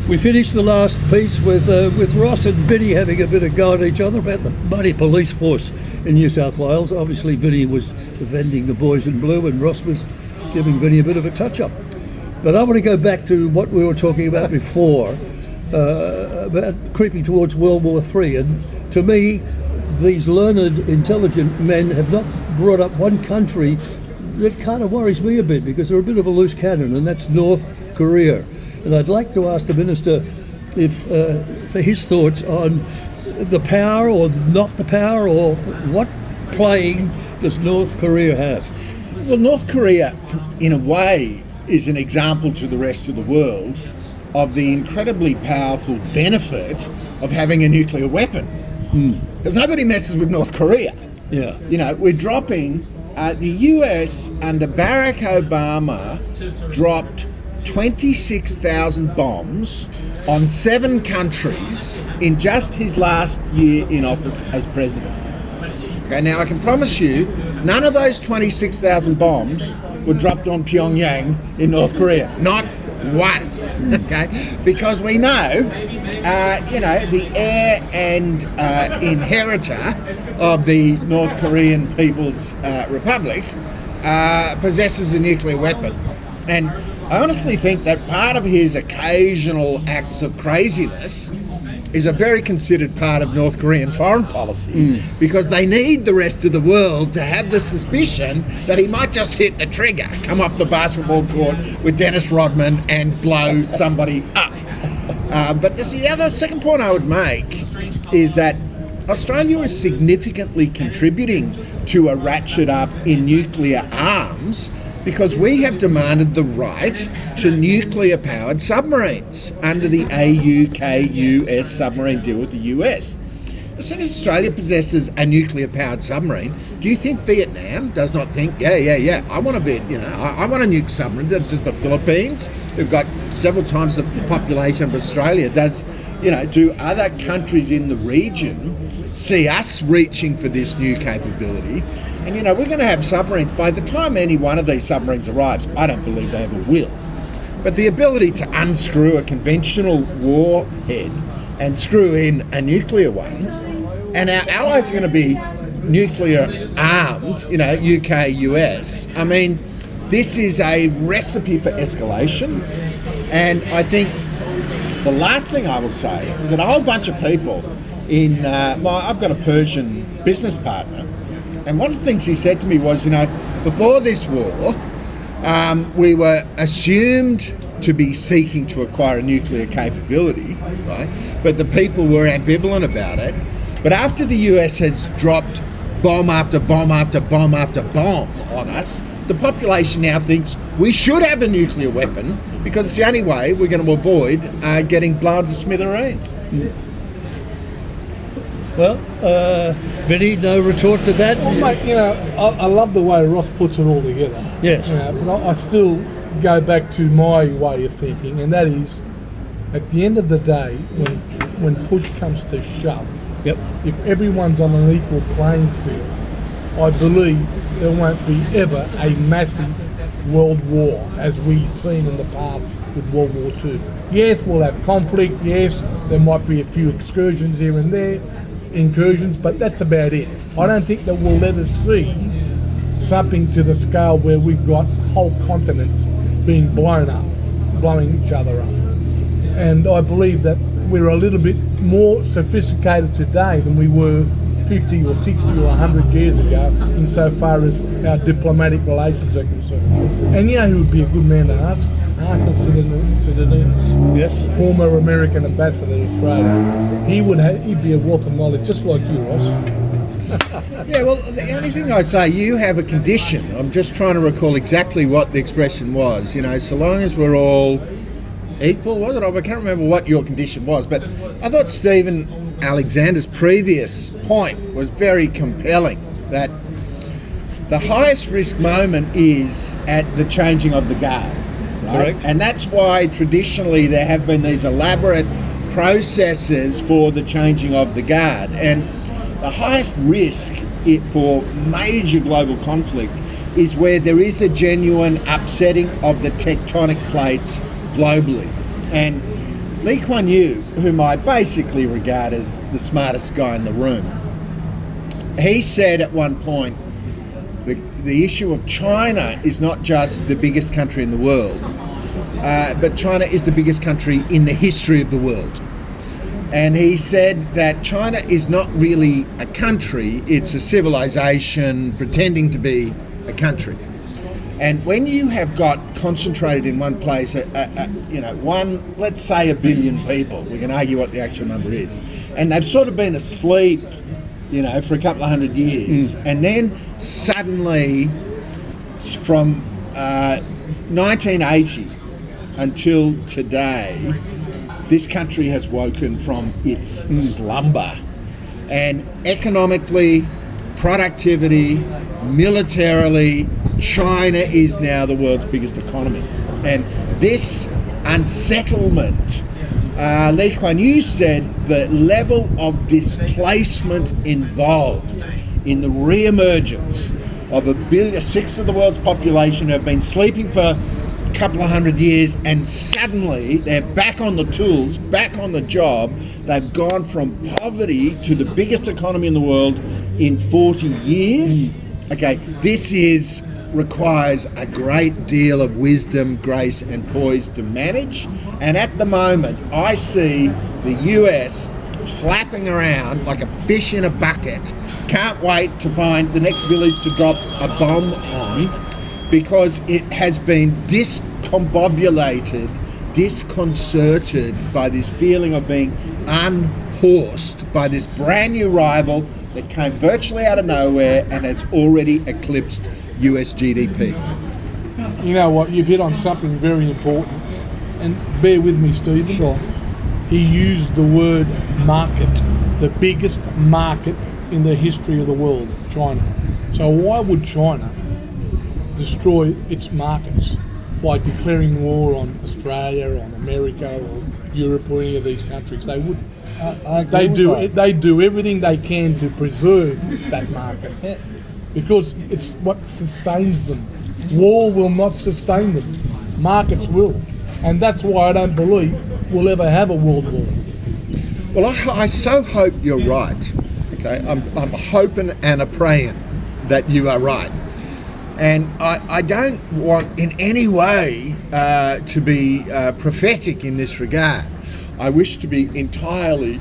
We finished the last piece with Ross and Vinny having a bit of go at each other about the bloody police force in New South Wales. Obviously, Vinny was defending the boys in blue and Ross was giving Vinny a bit of a touch-up. But I want to go back to what we were talking about before, about creeping towards World War III. And to me, these learned, intelligent men have not brought up one country that kind of worries me a bit, because they're a bit of a loose cannon, and that's North Korea. And I'd like to ask the Minister for his thoughts on the power or not the power, or what playing does North Korea have? Well, North Korea, in a way, is an example to the rest of the world of the incredibly powerful benefit of having a nuclear weapon. Because nobody messes with North Korea. Yeah. You know, we're dropping, the US under Barack Obama dropped 26,000 bombs on 7 countries in just his last year in office as president. Okay, now I can promise you, none of those 26,000 bombs were dropped on Pyongyang in North Korea. Not one. Okay, because we know, the heir and inheritor of the North Korean People's Republic possesses a nuclear weapon. And I honestly think that part of his occasional acts of craziness is a very considered part of North Korean foreign policy, because they need the rest of the world to have the suspicion that he might just hit the trigger, come off the basketball court with Dennis Rodman and blow somebody up. But the second point I would make is that Australia is significantly contributing to a ratchet up in nuclear arms, because we have demanded the right to nuclear-powered submarines under the AUKUS submarine deal with the US. As soon as Australia possesses a nuclear-powered submarine, do you think Vietnam does not think, I want I want a nuke submarine? Does the Philippines, who've got several times the population of Australia, do other countries in the region see us reaching for this new capability? And, we're going to have submarines. By the time any one of these submarines arrives, I don't believe they ever will. But the ability to unscrew a conventional warhead and screw in a nuclear one, and our allies are going to be nuclear armed, UK, US. I mean, this is a recipe for escalation. And I think the last thing I will say is that a whole bunch of people I've got a Persian business partner, and one of the things he said to me was, before this war, we were assumed to be seeking to acquire a nuclear capability, right? But the people were ambivalent about it. But after the US has dropped bomb after bomb after bomb after bomb on us, the population now thinks we should have a nuclear weapon, because it's the only way we're going to avoid getting blown to smithereens. Well, Vinny, no retort to that? Well, mate, I love the way Ross puts it all together. Yes. But I still go back to my way of thinking, and that is, at the end of the day, when push comes to shove, if everyone's on an equal playing field, I believe there won't be ever a massive world war as we've seen in the past with World War II. Yes, we'll have conflict. Yes, there might be a few excursions here and there, but that's about it. I don't think that we'll ever see something to the scale where we've got whole continents being blown up, blowing each other up. And I believe that we're a little bit more sophisticated today than we were 50 or 60 or 100 years ago insofar as our diplomatic relations are concerned. And who would be a good man to ask? Arthur Sidonidis, yes, former American ambassador to Australia. He'd be a wealth of knowledge, just like you, Ross. Yeah, well, the only thing I say, you have a condition. I'm just trying to recall exactly what the expression was. So long as we're all equal, was it? I can't remember what your condition was, but I thought Stephen Alexander's previous point was very compelling, that the highest risk moment is at the changing of the guard. Right? Correct. And that's why traditionally there have been these elaborate processes for the changing of the guard. And the highest risk for major global conflict is where there is a genuine upsetting of the tectonic plates globally. And Lee Kuan Yew, whom I basically regard as the smartest guy in the room, he said at one point, the issue of China is not just the biggest country in the world, but China is the biggest country in the history of the world. And he said that China is not really a country, it's a civilization pretending to be a country. And when you have got concentrated in one place, let's say 1 billion people, we can argue what the actual number is, and they've sort of been asleep, for a couple of 100 years, and then suddenly from 1980 until today, this country has woken from its slumber. And economically, productivity, militarily, China is now the world's biggest economy. And this unsettlement, Lee Kuan Yew said the level of displacement involved in the re-emergence of 1/6 of the world's population who have been sleeping for couple of 100 years, and suddenly they're back on the tools, back on the job. They've gone from poverty to the biggest economy in the world in 40 years. Okay, this requires a great deal of wisdom, grace and poise to manage. And at the moment, I see the US flapping around like a fish in a bucket. Can't wait to find the next village to drop a bomb on, because it has been discombobulated, disconcerted by this feeling of being unhorsed by this brand new rival that came virtually out of nowhere and has already eclipsed US GDP. You know what? You've hit on something very important, and bear with me, Stephen. Sure. He used the word market, the biggest market in the history of the world, China. So why would China destroy its markets by declaring war on Australia, or on America, or Europe, or any of these countries? They wouldn't. I agree with that. They do everything they can to preserve that market, because it's what sustains them. War will not sustain them. Markets will, and that's why I don't believe we'll ever have a world war. Well, I so hope you're right. Okay, I'm hoping and a praying that you are right. And I don't want in any way to be prophetic in this regard. I wish to be entirely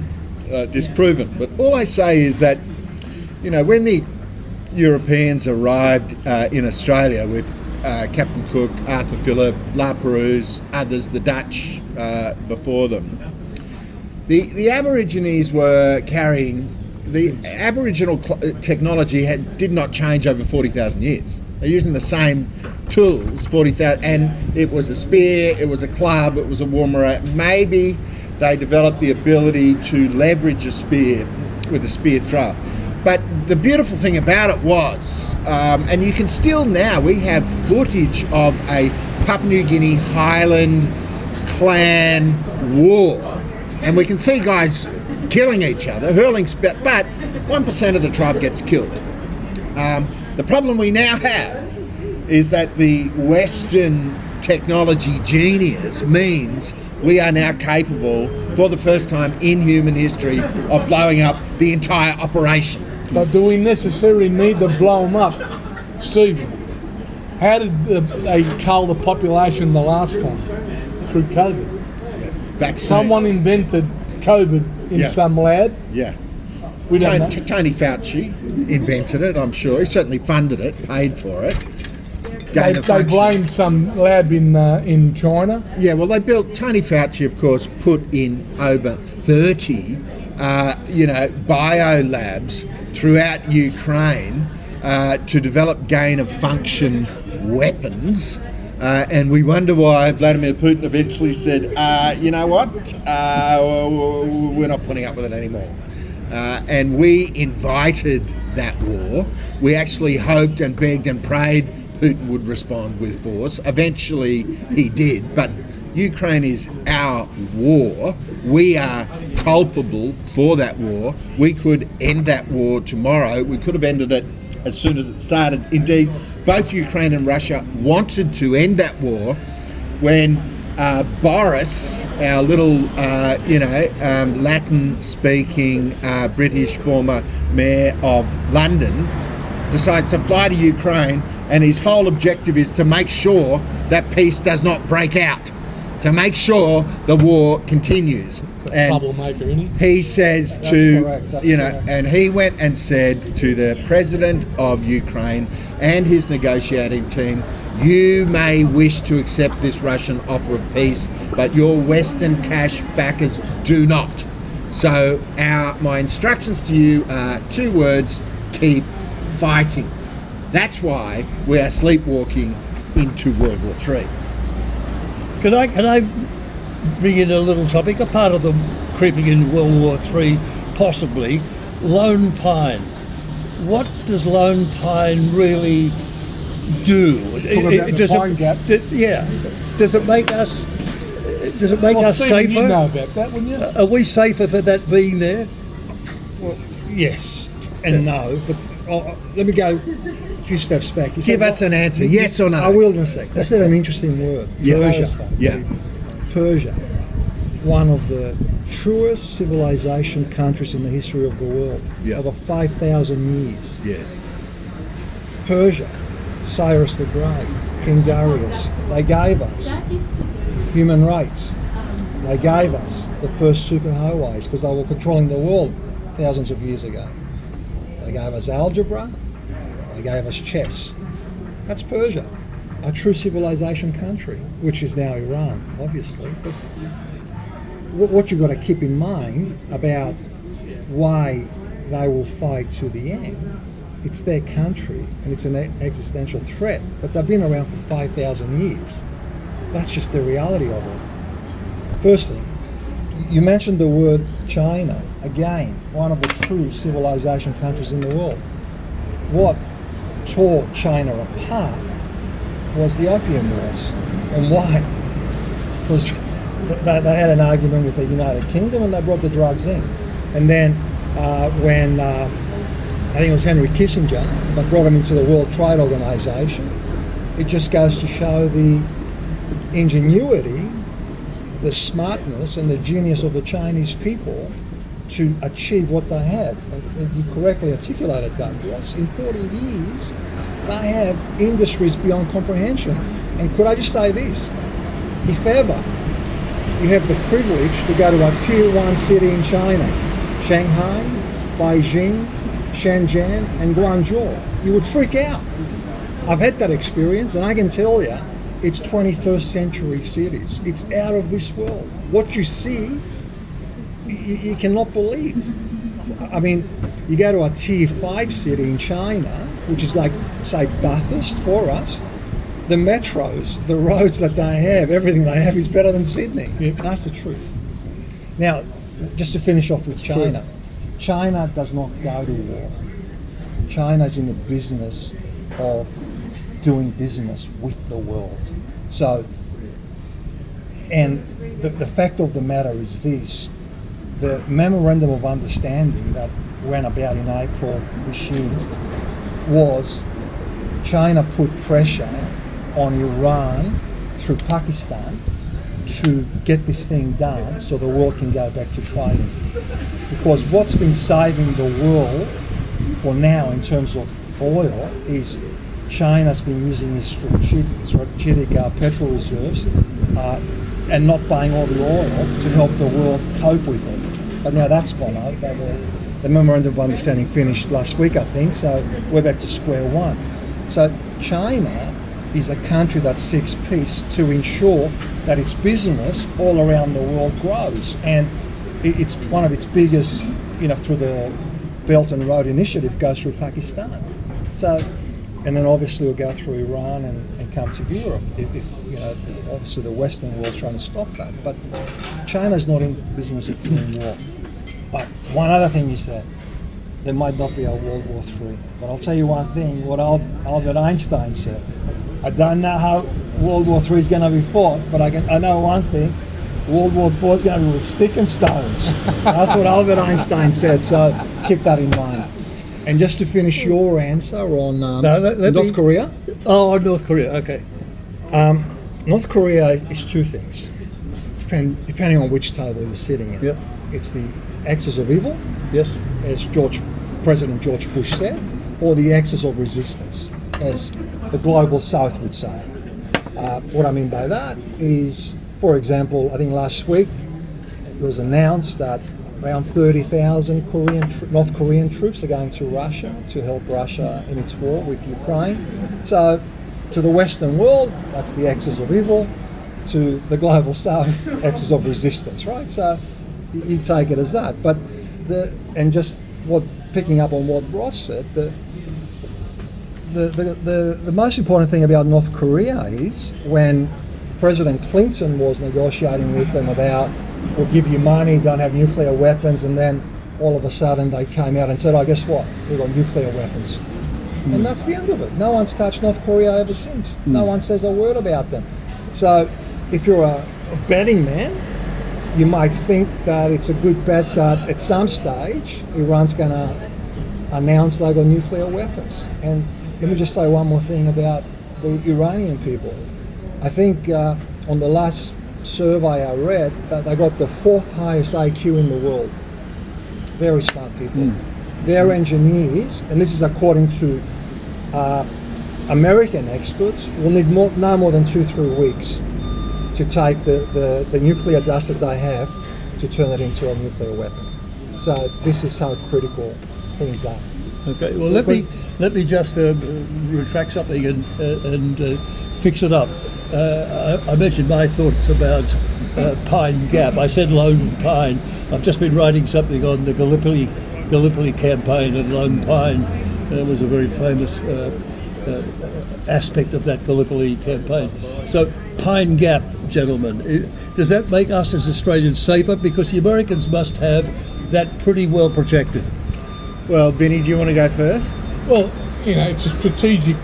disproven. But all I say is that, when the Europeans arrived in Australia with Captain Cook, Arthur Phillip, La Perouse, others, the Dutch before them, the Aborigines were carrying, the Aboriginal technology did not change over 40,000 years. They're using the same tools, 40,000, and it was a spear, it was a club, it was a warmer. Maybe they developed the ability to leverage a spear with a spear throw. But the beautiful thing about it was, and you can still now, we have footage of a Papua New Guinea Highland clan war, and we can see guys killing each other, hurling spear, but 1% of the tribe gets killed. The problem we now have is that the Western technology genius means we are now capable, for the first time in human history, of blowing up the entire operation. But do we necessarily need to blow them up? Stephen, how did they cull the population the last time? Through COVID. Vaccine. Someone invented COVID in some lab. Yeah. We don't know. Tony Fauci invented it, I'm sure. He certainly funded it, paid for it. They blamed some lab in China. Yeah, well, Tony Fauci, of course, put in over 30, bio labs throughout Ukraine to develop gain-of-function weapons. And we wonder why Vladimir Putin eventually said, you know what, we're not putting up with it anymore. And we invited that war. We actually hoped and begged and prayed Putin would respond with force. Eventually he did, but Ukraine is our war. We are culpable for that war. We could end that war tomorrow. We could have ended it as soon as it started. Indeed, both Ukraine and Russia wanted to end that war when Boris, our little, Latin-speaking British former mayor of London, decides to fly to Ukraine, and his whole objective is to make sure that peace does not break out, to make sure the war continues. And troublemaker, isn't he? he says That's to, correct, that's correct. and he went and said to the president of Ukraine and his negotiating team, you may wish to accept this Russian offer of peace, but your Western cash backers do not. So my instructions to you are 2 words: keep fighting. That's why we are sleepwalking into World War III. Can I bring in a little topic, a part of the creeping in World War III, possibly, Lone Pine. What does Lone Pine really do? Talking about the Pine Gap. Does it make us? Does it make us Stephen, safer? you know about that, wouldn't you? Are we safer for that being there? Well, yes and no, but let me go a few steps back. You Give said, us an answer, yes or no. I will in a sec. You said an interesting word, Persia. Yeah. Persia, one of the truest civilization countries in the history of the world, Yeah. over 5,000 years. Yes. Persia, Cyrus the Great, King Darius, they gave us human rights. They gave us the first superhighways because they were controlling the world thousands of years ago. They gave us algebra, they gave us chess. That's Persia, a true civilization country, which is now Iran, obviously. But what you've got to keep in mind about why they will fight to the end, it's their country and it's an existential threat, but they've been around for 5,000 years. That's just the reality of it. First thing, you mentioned the word China, again, one of the true civilization countries in the world. What tore China apart was the Opium Wars. And why? Because they had an argument with the United Kingdom and they brought the drugs in. And then when I think it was Henry Kissinger, they brought him into the World Trade Organization, it just goes to show the ingenuity, the smartness and the genius of the Chinese people to achieve what they have. And you correctly articulated, Douglas, in 40 years they have industries beyond comprehension. And could I just say this, if ever you have the privilege to go to a tier 1 city in China, Shanghai, Beijing, Shenzhen and Guangzhou, you would freak out. I've had that experience and I can tell you it's 21st century cities. It's out of this world. What you see, you cannot believe. I mean, you go to a tier 5 city in China, which is like, say, Bathurst for us, the metros, the roads that they have, everything they have is better than Sydney. Yep. That's the truth. Now, just to finish off with China, China does not go to war. China's in the business of doing business with the world. So, and the fact of the matter is this, the memorandum of understanding that went about in April this year was China put pressure on Iran through Pakistan to get this thing done so the world can go back to trading. Because what's been saving the world for now in terms of oil is China's been using its strategic petrol reserves and not buying all the oil to help the world cope with it. But now that's gone out. The memorandum of understanding finished last week, I think, so we're back to square one. So China is a country that seeks peace to ensure that its business all around the world grows. And it's one of its biggest, through the Belt and Road Initiative, goes through Pakistan. So, and then obviously we'll go through Iran and come to Europe if obviously the Western world's trying to stop that. But China's not in the business of doing war. But one other thing you said, there might not be a World War III. But I'll tell you one thing, what Albert Einstein said. I don't know how World War III is going to be fought, but I know one thing, World War IV is going to be with stick and stones. That's what Albert Einstein said, so keep that in mind. And just to finish your answer on North Korea. Oh, North Korea, okay. North Korea is two things, depending on which table you're sitting at. Yeah. It's the axis of evil, Yes. as President George Bush said, or the axis of resistance, as the global South would say. What I mean by that is, for example, I think last week it was announced that around 30,000 North Korean troops are going to Russia to help Russia in its war with Ukraine. So, to the Western world, that's the axis of evil. To the global South, axis of resistance, right? So, you take it as that. But picking up on what Ross said, the most important thing about North Korea is when President Clinton was negotiating with them about, we'll give you money, don't have nuclear weapons, and then all of a sudden they came out and said, oh, guess what? We've got nuclear weapons. And that's the end of it. No one's touched North Korea ever since. No one says a word about them. So if you're a betting man, you might think that it's a good bet that at some stage Iran's going to announce they've got nuclear weapons. And let me just say one more thing about the Iranian people. I think on the last survey I read, that they got the 4th highest IQ in the world. Very smart people. Their engineers, and this is according to American experts, will need no more than 2-3 weeks to take the nuclear dust that they have to turn it into a nuclear weapon. So this is how critical things are. Okay. Well, let me just retract something and fix it up. I mentioned my thoughts about Pine Gap. I said Lone Pine. I've just been writing something on the Gallipoli campaign, and Lone Pine was a very famous aspect of that Gallipoli campaign. So Pine Gap, gentlemen, does that make us as Australians safer? Because the Americans must have that pretty well protected. Well, Vinny, do you want to go first? Well, it's a strategic,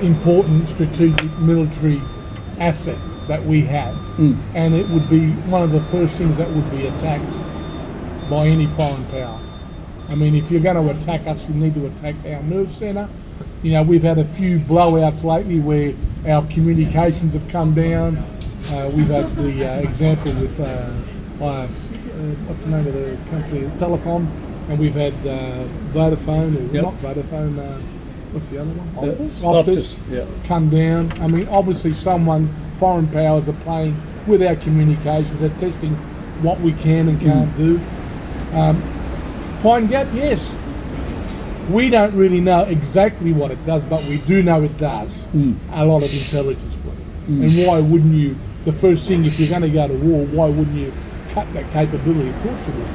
important strategic military asset that we have, and it would be one of the first things that would be attacked by any foreign power. I mean, if you're going to attack us, you need to attack our nerve centre. We've had a few blowouts lately where our communications have come down. We've had the example with what's the name of the country, Telecom, and we've had Vodafone, or not Vodafone, what's the other one? Optus come down. I mean, obviously foreign powers are playing with our communications. They're testing what we can and can't do. Pine Gap, yes. We don't really know exactly what it does, but we do know it does a lot of intelligence work. And why wouldn't you, the first thing, if you're going to go to war, why wouldn't you cut that capability? Of course you would.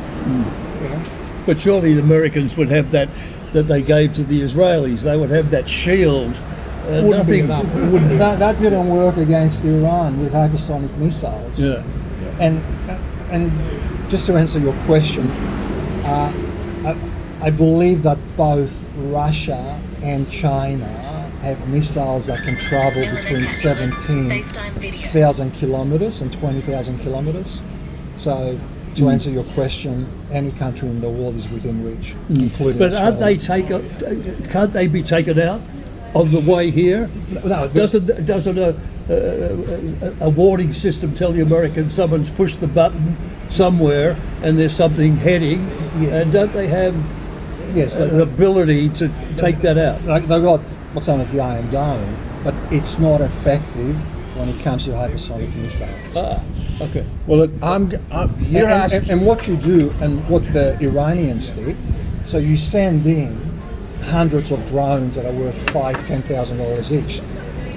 But surely the Americans would have that they gave to the Israelis. They would have that shield. Wouldn't be enough. It wouldn't be That didn't work against Iran with hypersonic missiles. Yeah. And just to answer your question, I believe that both Russia and China have missiles that can travel between 17,000 kilometers and 20,000 kilometers. So to answer your question, any country in the world is within reach, including But Australia. can't they be taken out on the way here? No, Doesn't a warning system tell the Americans someone's pushed the button somewhere and there's something heading? Yeah. And don't they have yes, the ability to take that out? they've got what's known as the Iron Dome, but it's not effective when it comes to hypersonic missiles. Okay. Well, look, you're asking. And what you do, and what the Iranians did, so you send in hundreds of drones that are worth $5,000-$10,000 each.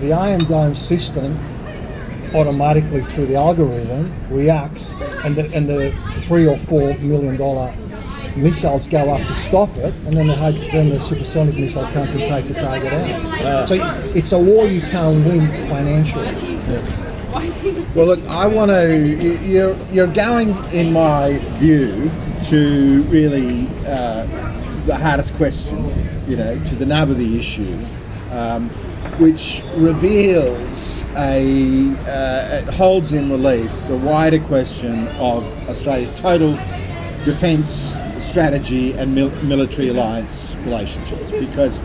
The Iron Dome system automatically, through the algorithm, reacts, and the $3 or $4 million missiles go up to stop it, and then the supersonic missile comes and takes the target out. So it's a war you can't win financially. Well, look, I want to. You're going, in my view, to really the hardest question, to the nub of the issue, which reveals it holds in relief the wider question of Australia's total defence strategy and military alliance relationships, because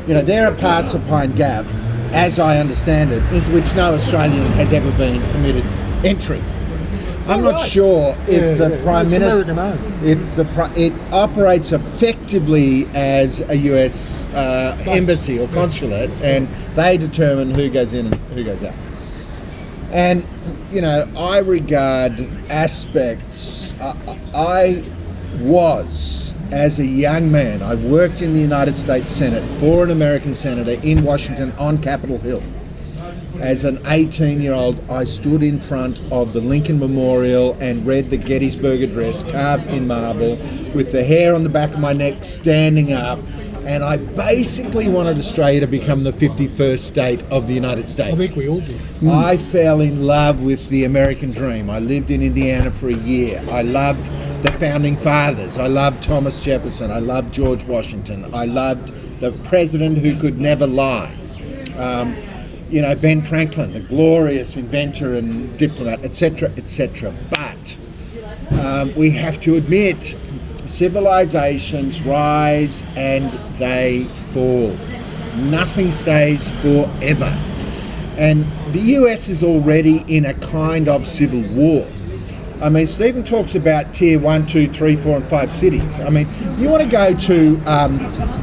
there are parts of Pine Gap as I understand it, into which no Australian has ever been permitted entry. I'm not right? sure if the Prime It's Minister, American-owned. it operates effectively as a US embassy or consulate, and they determine who goes in and who goes out. And, you know, I regard aspects, I was, as a young man, I worked in the United States Senate for an American senator in Washington on Capitol Hill. As an 18-year-old, I stood in front of the Lincoln Memorial and read the Gettysburg Address carved in marble with the hair on the back of my neck standing up, and I basically wanted Australia to become the 51st state of the United States. I think we all do. I fell in love with the American dream. I lived in Indiana for a year. I loved the founding fathers. I loved Thomas Jefferson. I loved George Washington. I loved the president who could never lie. You know, Ben Franklin, the glorious inventor and diplomat, etc., etc. But we have to admit, civilizations rise and they fall. Nothing stays forever. And the US is already in a kind of civil war. I mean, Stephen talks about tier 1, 2, 3, 4, and 5 cities. I mean, you want to go to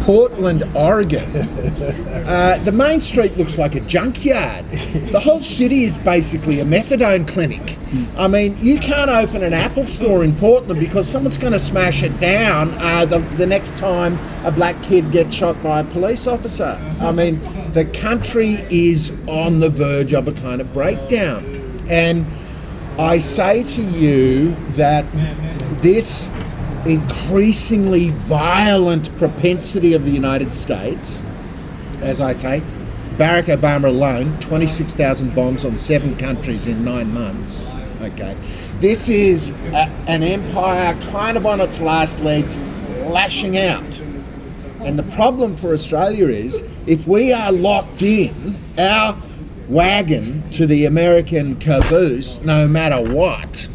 Portland, Oregon. The main street looks like a junkyard. The whole city is basically a methadone clinic. I mean, you can't open an Apple store in Portland because someone's going to smash it down the next time a black kid gets shot by a police officer. I mean, the country is on the verge of a kind of breakdown. And I say to you that this increasingly violent propensity of the United States, as I say, Barack Obama alone, 26,000 bombs on 7 countries in 9 months. Okay, this is an empire kind of on its last legs, lashing out. And the problem for Australia is, if we are locked in, our wagon to the American caboose, no matter what,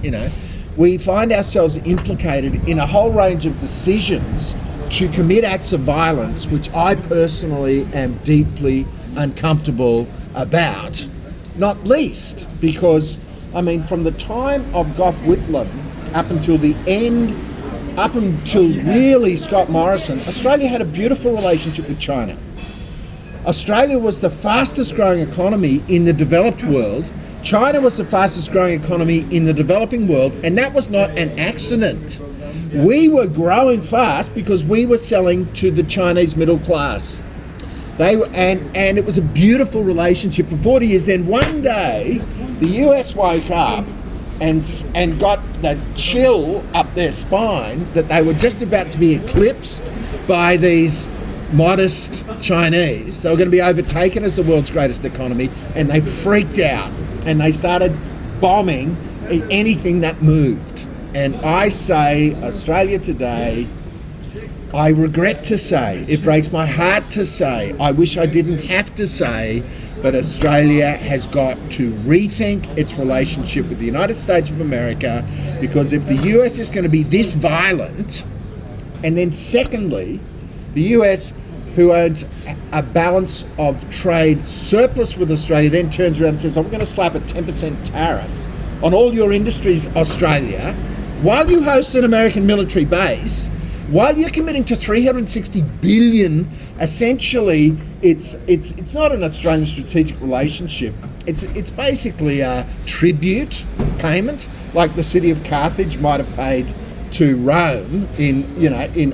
you know, we find ourselves implicated in a whole range of decisions to commit acts of violence, which I personally am deeply uncomfortable about, not least because, I mean, from the time of Gough Whitlam up until the end, up until really Scott Morrison, Australia had a beautiful relationship with China. Australia was the fastest growing economy in the developed world. China was the fastest growing economy in the developing world, and that was not an accident. We were growing fast because we were selling to the Chinese middle class. And it was a beautiful relationship for 40 years. Then one day, the US woke up and got the chill up their spine that they were just about to be eclipsed by these modest Chinese. They were going to be overtaken as the world's greatest economy, and they freaked out and they started bombing anything that moved. And I say, Australia today, I regret to say, it breaks my heart to say, I wish I didn't have to say, but Australia has got to rethink its relationship with the United States of America, because if the US is going to be this violent, and then secondly, the US, who owns a balance of trade surplus with Australia, then turns around and says, I'm going to slap a 10% tariff on all your industries, Australia, while you host an American military base, while you're committing to $360 billion. Essentially, it's not an Australian strategic relationship. It's basically a tribute payment, like the city of Carthage might have paid to Rome in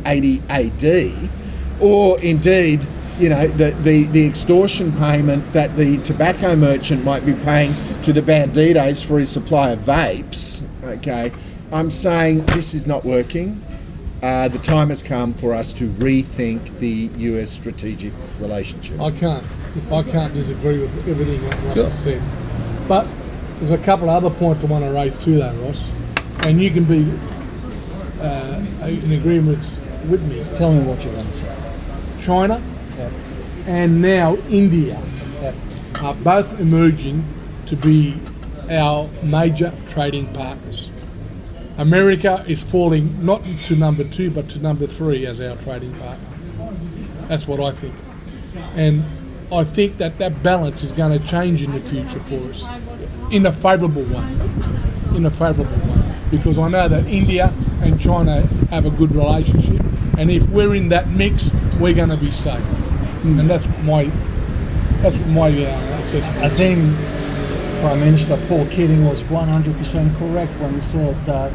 80 AD. Or indeed, the extortion payment that the tobacco merchant might be paying to the banditos for his supply of vapes. Okay, I'm saying this is not working. The time has come for us to rethink the US strategic relationship. I can't disagree with everything that Ross has said. But there's a couple of other points I want to raise to that, Ross. And you can be in agreement with me. Tell me what you want to say. China Yep. and now India Yep. are both emerging to be our major trading partners. America is falling not to number 2 but to number 3 as our trading partner. That's what I think. And I think that balance is going to change in the future for us in a favourable way. Because I know that India and China have a good relationship, and if we're in that mix, we're going to be safe. And that's my assessment. I think Prime Minister Paul Keating was 100% correct when he said that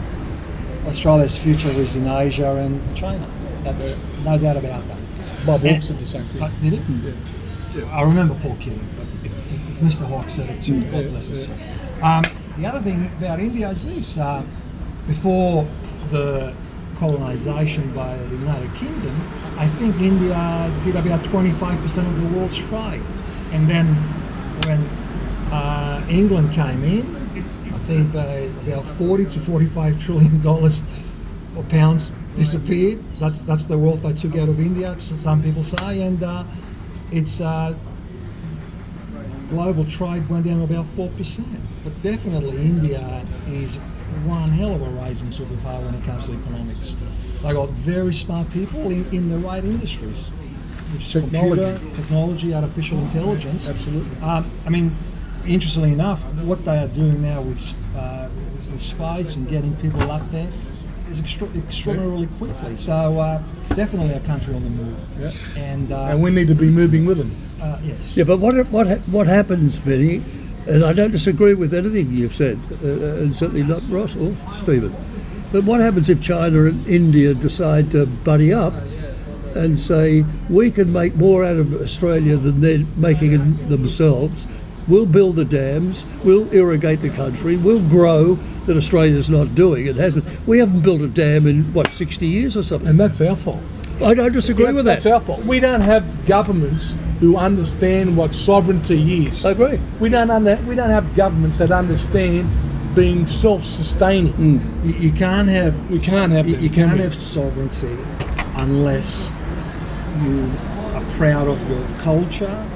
Australia's future is in Asia and China. That's no doubt about that. Bob Hawke said the same thing. Did he? Yeah. I remember Paul Keating, but if Mr. Hawke said it too, God bless us. The other thing about India is this. Before the colonisation by the United Kingdom, I think India did about 25% of the world's trade. And then when England came in, I think about 40 to 45 trillion dollars or pounds disappeared. That's the wealth they took out of India, some people say, and it's global trade went down to about 4%. But definitely India is one hell of a rising superpower when it comes to economics. They got very smart people in the right industries, which is technology, artificial intelligence. Absolutely. I mean, interestingly enough, what they are doing now with space and getting people up there is extraordinarily quickly. So definitely a country on the move. Yeah. And we need to be moving with them. Yes. Yeah, but what happens, Vinny? And I don't disagree with anything you've said, and certainly not Ross or Stephen. But what happens if China and India decide to buddy up and say, we can make more out of Australia than they're making it themselves? We'll build the dams, we'll irrigate the country, we'll grow that Australia's not doing. It hasn't. We haven't built a dam in, 60 years or something? And that's our fault. I don't disagree with that. That's our fault. We don't have governments who understand what sovereignty is. I agree. We don't have governments that understand being self-sustaining. You can't have. We can't have that. You can't have sovereignty unless you are proud of your culture,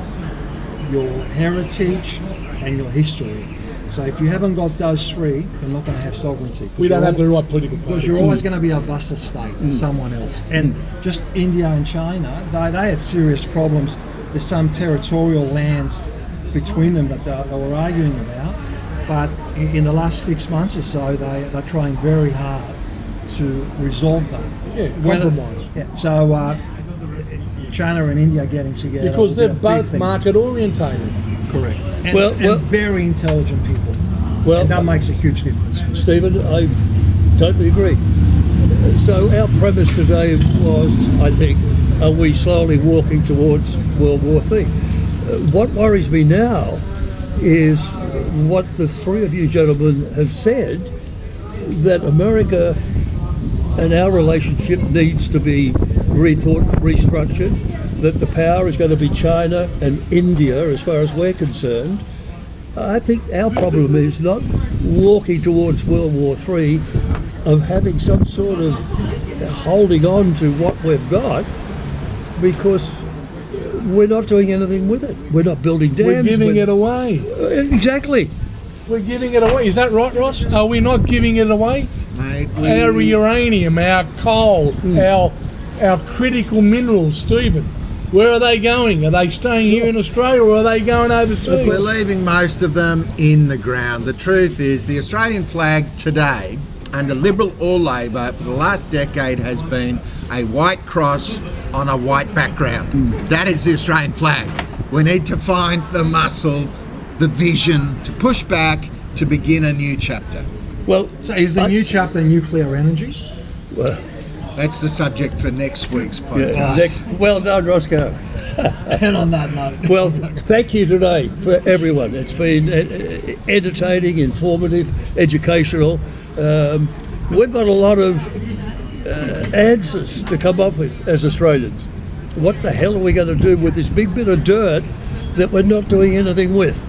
your heritage, and your history. So if you haven't got those three, you're not going to have sovereignty. We don't have the right political because parties. you're always going to be a vassal state to someone else. And just India and China, they had serious problems. There's some territorial lands between them that they were arguing about. But in the last 6 months or so, they're trying very hard to resolve that. Yeah, compromise. Yeah. So China and India getting together because they're will be a big both thing. market orientated. Correct. And, Well- and very intelligent people. Well, And that makes a huge difference. Stephen, I totally agree. So our premise today was, I think, are we slowly walking towards World War III? What worries me now is what the three of you gentlemen have said, that America and our relationship needs to be rethought, restructured, that the power is going to be China and India as far as we're concerned. I think our problem is not walking towards World War III, of having some sort of holding on to what we've got, because we're not doing anything with it. We're not building dams. We're giving it away. Exactly. We're giving it away. Is that right, Ross? Are we not giving it away? Mate, Our uranium, our coal, our critical minerals, Stephen. Where are they going? Are they staying here in Australia, or are they going overseas? we're leaving most of them in the ground. The truth is, the Australian flag today, under Liberal or Labor, for the last decade has been a white cross on a white background. That is the Australian flag. We need to find the muscle, the vision to push back, to begin a new chapter. Well, So is the new chapter nuclear energy? well, That's the subject for next week's podcast. well done, Roscoe. And on that note. Well, thank you today for everyone. It's been entertaining, informative, educational. We've got a lot of answers to come up with as Australians. What the hell are we going to do with this big bit of dirt that we're not doing anything with?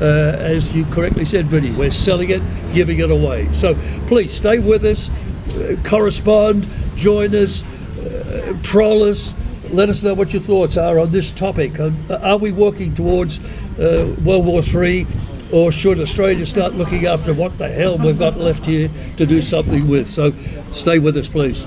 As you correctly said, Vinny, we're selling it, giving it away. So please stay with us, correspond, join us, troll us. Let us know what your thoughts are on this topic. Are we working towards World War III, or should Australia start looking after what the hell we've got left here to do something with? So stay with us, please.